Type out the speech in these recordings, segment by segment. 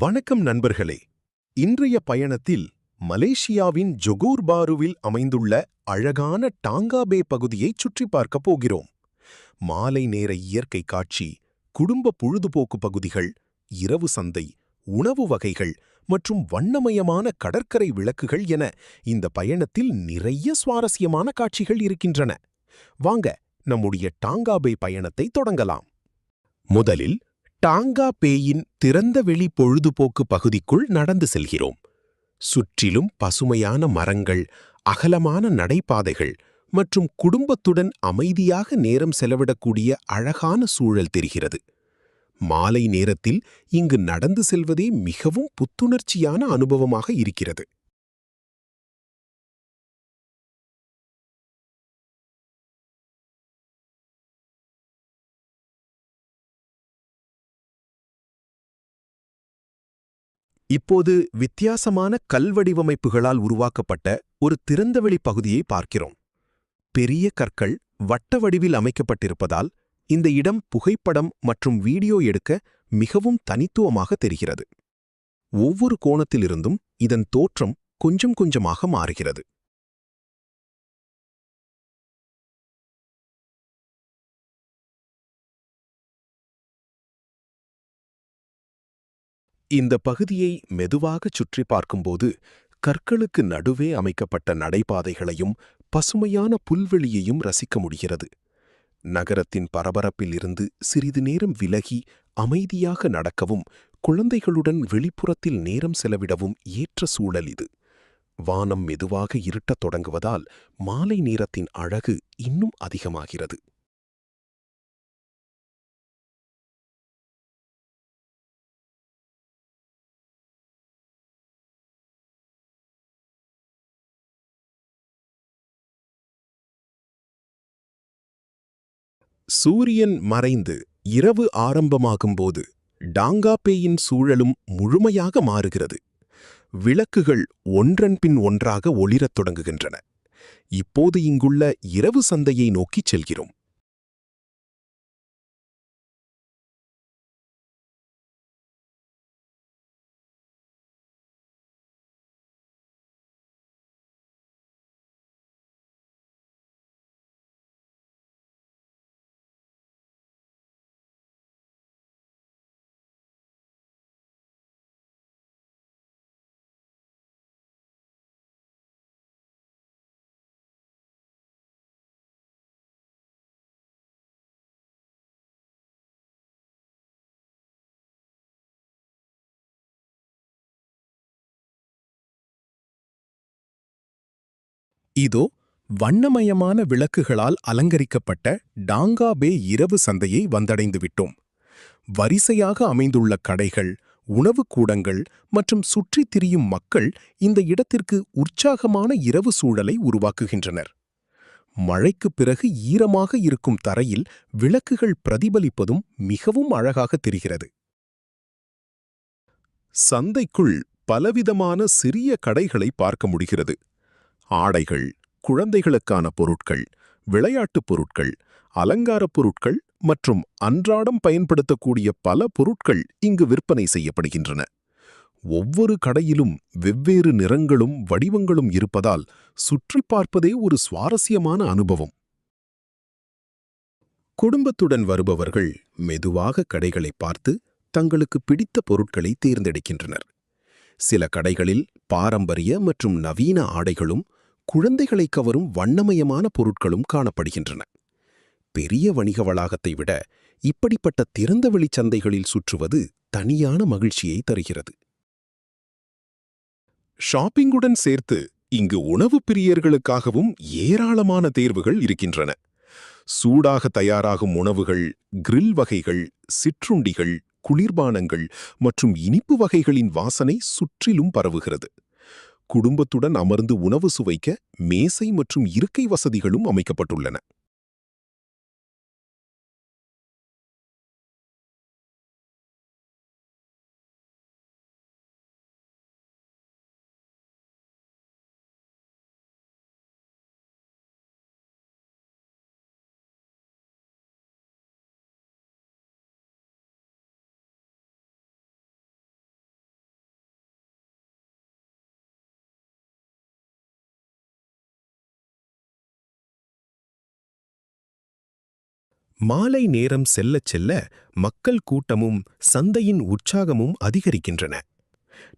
வணக்கம் நண்பர்களே. இன்றைய பயணத்தில் மலேசியாவின் ஜொகூர் பாருவில் அமைந்துள்ள அழகான டாங்கா பே பகுதியைச் சுற்றி பார்க்கப் போகிறோம். மாலை நேர இயற்கை காட்சி, குடும்ப பொழுதுபோக்கு பகுதிகள், இரவு சந்தை, உணவு வகைகள் மற்றும் வண்ணமயமான கடற்கரை விளக்குகள் என இந்த பயணத்தில் நிறைய சுவாரஸ்யமான காட்சிகள் இருக்கின்றன. வாங்க நம்முடைய டாங்கா பே பயணத்தை தொடங்கலாம். முதலில் டாங்கா பேயின் திறந்தவெளி பொழுதுபோக்கு பகுதிக்குள் நடந்து செல்கிறோம். சுற்றிலும் பசுமையான மரங்கள், அகலமான நடைபாதைகள் மற்றும் குடும்பத்துடன் அமைதியாக நேரம் செலவிடக்கூடிய அழகான சூழல் தெரிகிறது. மாலை நேரத்தில் இங்கு நடந்து செல்வதே மிகவும் புத்துணர்ச்சியான அனுபவமாக இருக்கிறது. இப்போது வித்தியாசமான கல்வடிவமைப்புகளால் உருவாக்கப்பட்ட ஒரு திறந்தவெளி பகுதியை பார்க்கிறோம். பெரிய கற்கள் வட்ட வடிவில் அமைக்கப்பட்டிருப்பதால் இந்த இடம் புகைப்படம் மற்றும் வீடியோ எடுக்க மிகவும் தனித்துவமாக தெரிகிறது. ஒவ்வொரு கோணத்திலிருந்தும் இதன் தோற்றம் கொஞ்சம் கொஞ்சமாக மாறுகிறது. இந்த பகுதியை மெதுவாகச் சுற்றி பார்க்கும்போது கற்களுக்கு நடுவே அமைக்கப்பட்ட நடைபாதைகளையும் பசுமையான புல்வெளியையும் ரசிக்க முடிகிறது. நகரத்தின் பரபரப்பில் இருந்து சிறிது நேரம் விலகி அமைதியாக நடக்கவும் குழந்தைகளுடன் வெளிப்புறத்தில் நேரம் செலவிடவும் ஏற்ற சூழல் இது. வானம் மெதுவாக இருட்டத் தொடங்குவதால் மாலை நேரத்தின் அழகு இன்னும் அதிகமாகிறது. சூரியன் மறைந்து இரவு ஆரம்பமாகும்போது டாங்காபேயின் சூழலும் முழுமையாக மாறுகிறது. விளக்குகள் ஒன்றன் பின் ஒன்றாக ஒளிரத் தொடங்குகின்றன. இப்போது இங்குள்ள இரவு சந்தையை நோக்கிச் செல்கிறோம். இதோ வண்ணமயமான விளக்குகளால் அலங்கரிக்கப்பட்ட டாங்கா பே இரவு சந்தையை வந்தடைந்து விட்டோம். வரிசையாக அமைந்துள்ள கடைகள், உணவுக் கூடங்கள் மற்றும் சுற்றித் திரியும் மக்கள் இந்த இடத்திற்கு உற்சாகமான இரவு சூழலை உருவாக்குகின்றனர். மழைக்குப் பிறகு ஈரமாக இருக்கும் தரையில் விளக்குகள் பிரதிபலிப்பதும் மிகவும் அழகாக தெரிகிறது. சந்தைக்குள் பலவிதமான சிறிய கடைகளை பார்க்க முடிகிறது. ஆடைகள், குழந்தைகளுக்கான பொருட்கள், விளையாட்டுப் பொருட்கள், அலங்காரப் பொருட்கள் மற்றும் அன்றாடம் பயன்படுத்தக்கூடிய பல பொருட்கள் இங்கு விற்பனை செய்யப்படுகின்றன. ஒவ்வொரு கடையிலும் வெவ்வேறு நிறங்களும் வடிவங்களும் இருப்பதால் சுற்றிப் பார்ப்பதே ஒரு சுவாரஸ்யமான அனுபவம். குடும்பத்துடன் வருபவர்கள் மெதுவாக கடைகளை பார்த்து தங்களுக்கு பிடித்த பொருட்களை தேர்ந்தெடுக்கின்றனர். சில கடைகளில் பாரம்பரிய மற்றும் நவீன ஆடைகளும் குழந்தைகளை கவரும் வண்ணமயமான பொருட்களும் காணப்படுகின்றன. பெரிய வணிக வளாகத்தை விட இப்படிப்பட்ட திறந்தவெளி சந்தைகளில் சுற்றுவது தனியான மகிழ்ச்சியை தருகிறது. ஷாப்பிங்குடன் சேர்த்து இங்கு உணவு பிரியர்களுக்காகவும் ஏராளமான தேர்வுகள் இருக்கின்றன. சூடாக தயாராகும் உணவுகள், கிரில் வகைகள், சிற்றுண்டிகள், குளிர்பானங்கள் மற்றும் இனிப்பு வகைகளின் வாசனை சுற்றிலும் பரவுகிறது. குடும்பத்துடன் அமர்ந்து உணவு சுவைக்க மேசை மற்றும் இருக்கை வசதிகளும் அமைக்கப்பட்டுள்ளன. மாலை நேரம் செல்லச் செல்ல மக்கள் கூட்டமும் சந்தையின் உற்சாகமும் அதிகரிக்கின்றன.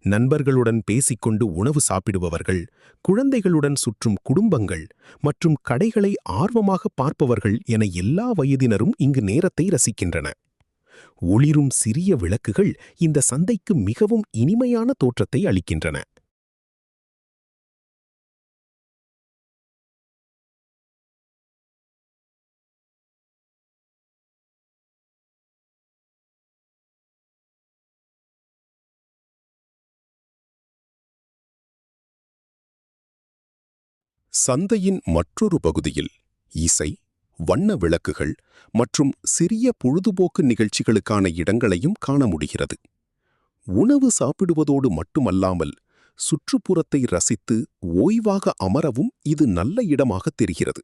நண்பர்களுடன் பேசிக்கொண்டு உணவு சாப்பிடுபவர்கள், குழந்தைகளுடன் சுற்றும் குடும்பங்கள் மற்றும் கடைகளை ஆர்வமாக பார்ப்பவர்கள் என எல்லா வயதினரும் இங்கு நேரத்தை ரசிக்கின்றன. ஒளிரும் சிறிய விளக்குகள் இந்த சந்தைக்கு மிகவும் இனிமையான தோற்றத்தை அளிக்கின்றன. சந்தையின் மற்றொரு பகுதியில் இசை, வண்ண விளக்குகள் மற்றும் சிறிய பொழுதுபோக்கு நிகழ்ச்சிகளுக்கான இடங்களையும் காண முடிகிறது. உணவு சாப்பிடுவதோடு மட்டுமல்லாமல் சுற்றுப்புறத்தை ரசித்து ஓய்வாக அமரவும் இது நல்ல இடமாக தெரிகிறது.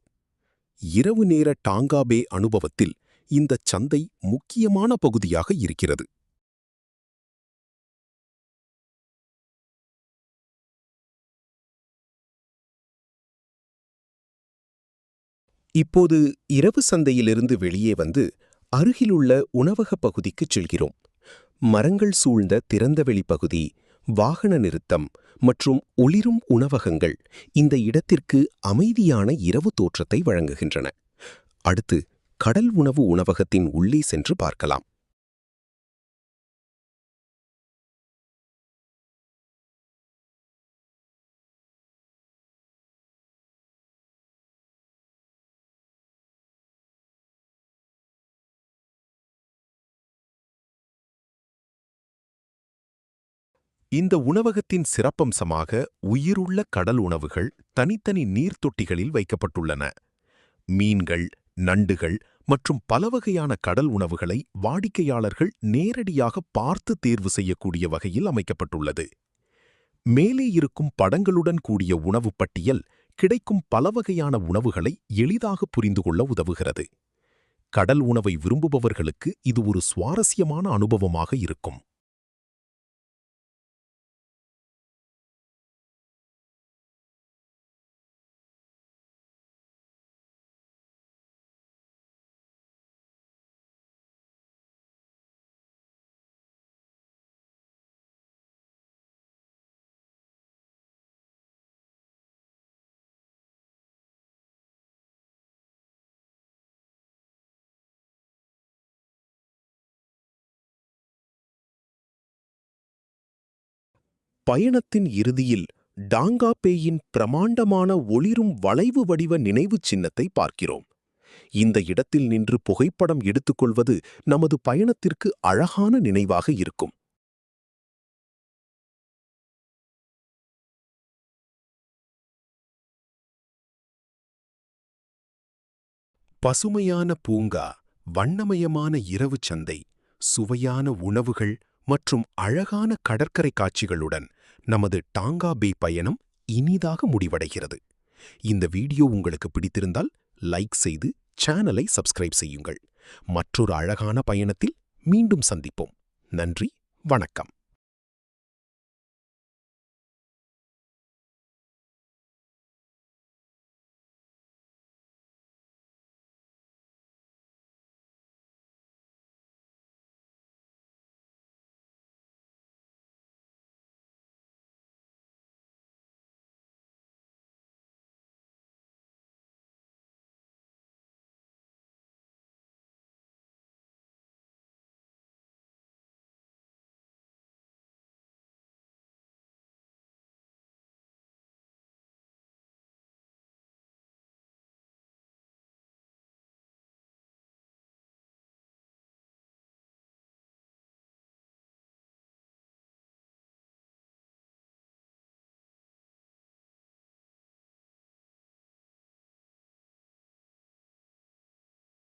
இரவு நேர டாங்கா பே அனுபவத்தில் இந்தச் சந்தை முக்கியமான பகுதியாக இருக்கிறது. இப்போது இரவு சந்தையிலிருந்து வெளியே வந்து அருகிலுள்ள உணவகப் பகுதிக்குச் செல்கிறோம். மரங்கள் சூழ்ந்த திறந்தவெளி பகுதி, வாகன நிறுத்தம் மற்றும் ஒளிரும் உணவகங்கள் இந்த இடத்திற்கு அமைதியான இரவு தோற்றத்தை வழங்குகின்றன. அடுத்து கடல் உணவு உணவகத்தின் உள்ளே சென்று பார்க்கலாம். இந்த உணவகத்தின் சிறப்பம்சமாக உயிருள்ள கடல் உணவுகள் தனித்தனி நீர்த்தொட்டிகளில் வைக்கப்பட்டுள்ளன. மீன்கள், நண்டுகள் மற்றும் பலவகையான கடல் உணவுகளை வாடிக்கையாளர்கள் நேரடியாக பார்த்து தேர்வு செய்யக்கூடிய வகையில் அமைக்கப்பட்டுள்ளது. மேலே இருக்கும் படங்களுடன் கூடிய உணவுப் பட்டியல் கிடைக்கும் பலவகையான உணவுகளை எளிதாக புரிந்து கொள்ள உதவுகிறது. கடல் உணவை விரும்புபவர்களுக்கு இது ஒரு சுவாரஸ்யமான அனுபவமாக இருக்கும். பயணத்தின் இறுதியில் டாங்காபேயின் பிரமாண்டமான ஒளிரும் வளைவு வடிவ நினைவுச் சின்னத்தை பார்க்கிறோம். இந்த இடத்தில் நின்று புகைப்படம் எடுத்துக்கொள்வது நமது பயணத்திற்கு அழகான நினைவாக இருக்கும். பசுமையான பூங்கா, வண்ணமயமான இரவுச் சந்தை, சுவையான உணவுகள் மற்றும் அழகான கடற்கரை காட்சிகளுடன் நமது டாங்கா பே பயணம் இனிதாக முடிவடைகிறது. இந்த வீடியோ உங்களுக்கு பிடித்திருந்தால் லைக் செய்து சேனலை சப்ஸ்கிரைப் செய்யுங்கள். மற்றொரு அழகான பயணத்தில் மீண்டும் சந்திப்போம். நன்றி, வணக்கம்.